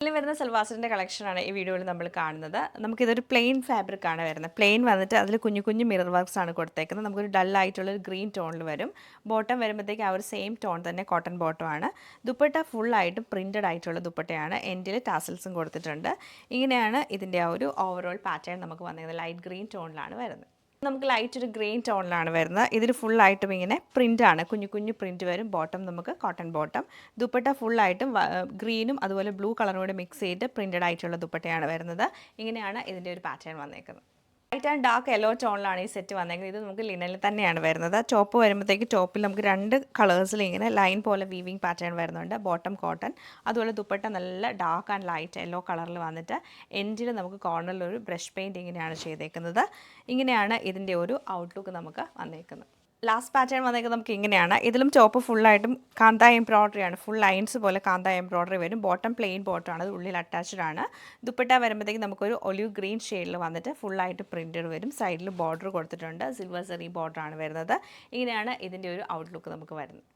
ഇതിൽ വരുന്ന സൽവാസിൻ്റെ കളക്ഷനാണ് ഈ വീഡിയോയിൽ നമ്മൾ കാണുന്നത്. നമുക്കിതൊരു പ്ലെയിൻ ഫാബ്രിക് ആണ് വരുന്നത്. പ്ലെയിൻ വന്നിട്ട് അതിൽ കുഞ്ഞു കുഞ്ഞു മിറർ വർക്ക്സ് ആണ് കൊടുത്തേക്കുന്നത്. നമുക്കൊരു ഡൾ ആയിട്ടുള്ളൊരു ഗ്രീൻ ടോണിൽ വരും. ബോട്ടം വരുമ്പോഴത്തേക്ക് ആ ഒരു സെയിം ടോൺ തന്നെ കോട്ടൺ ബോട്ടം ആണ്. ദുപ്പട്ട ഫുള്ളായിട്ടും പ്രിൻറ്റഡ് ആയിട്ടുള്ള ദുപ്പട്ടയാണ്. എൻഡിൽ ടാസൽസും കൊടുത്തിട്ടുണ്ട്. ഇങ്ങനെയാണ് ഇതിൻ്റെ ആ ഒരു ഓവറോൾ പാറ്റേൺ നമുക്ക് വന്നിരിക്കുന്നത്. ലൈറ്റ് ഗ്രീൻ ടോണിലാണ് വരുന്നത്. നമുക്ക് ലൈറ്റ് ഒരു ഗ്രീൻ ടോണിലാണ് വരുന്നത്. ഇതിൽ ഫുള്ളായിട്ടും ഇങ്ങനെ പ്രിൻ്റാണ്, കുഞ്ഞു കുഞ്ഞു പ്രിൻറ്റ് വരും. ബോട്ടം നമുക്ക് കോട്ടൺ ബോട്ടം. ദുപ്പട്ട ഫുള്ളായിട്ടും ഗ്രീനും അതുപോലെ ബ്ലൂ കളറും കൂടെ മിക്സ് ചെയ്ത് പ്രിൻറ്റഡ് ആയിട്ടുള്ള ദുപ്പട്ടയാണ് വരുന്നത്. ഇങ്ങനെയാണ് ഇതിൻ്റെ ഒരു പാറ്റേൺ വന്നേക്കുന്നത്. ലൈറ്റ് ആൻഡ് ഡാർക്ക് യെല്ലോ ടോണിലാണ് ഈ സെറ്റ് വന്നേക്കുന്നത്. ഇത് നമുക്ക് ലിനനിൽ തന്നെയാണ് വരുന്നത്. ടോപ്പ് വരുമ്പോഴത്തേക്ക് ടോപ്പിൽ നമുക്ക് 2 കളേഴ്സിൽ ഇങ്ങനെ ലൈൻ പോലെ വീവിങ് പാറ്റേൺ വരുന്നുണ്ട്. ബോട്ടം കോട്ടൺ, അതുപോലെ ദുപ്പട്ട നല്ല ഡാർക്ക് ആൻഡ് ലൈറ്റ് യെല്ലോ കളറിൽ വന്നിട്ട് എൻഡിൽ നമുക്ക് കോർണറിൽ ഒരു ബ്രഷ് പെയിൻറ്റ് ഇങ്ങനെയാണ് ചെയ്തേക്കുന്നത്. ഇങ്ങനെയാണ് ഇതിൻ്റെ ഒരു ഔട്ട്ലുക്ക് നമുക്ക് വന്നേക്കുന്നത്. ലാസ്റ്റ് പാറ്റേൺ വന്നേക്കുന്നത് നമുക്ക് ഇങ്ങനെയാണ്. ഇതിലും ടോപ്പ് ഫുള്ളായിട്ടും കാന്ത എംബ്രോയ്ഡറി ആണ്. ഫുൾ ലൈൻസ് പോലെ കാന്ത എംബ്രോയ്ഡറി വരും. ബോട്ടം പ്ലെയിൻ ബോട്ടം ആണ്, അത് ഉള്ളിൽ അറ്റാച്ച്ഡ് ആണ്. ദുപ്പട്ട വരുമ്പോഴത്തേക്ക് നമുക്കൊരു ഒലിവ് ഗ്രീൻ ഷെയ്ഡിൽ വന്നിട്ട് ഫുള്ളായിട്ട് പ്രിൻറ്റഡ് വരും. സൈഡിൽ ബോർഡർ കൊടുത്തിട്ടുണ്ട്. സിൽവർ സെറി ബോർഡർ ആണ് വരുന്നത്. ഇങ്ങനെയാണ് ഇതിൻ്റെ ഒരു ഔട്ട്ലുക്ക് നമുക്ക് വരുന്നത്.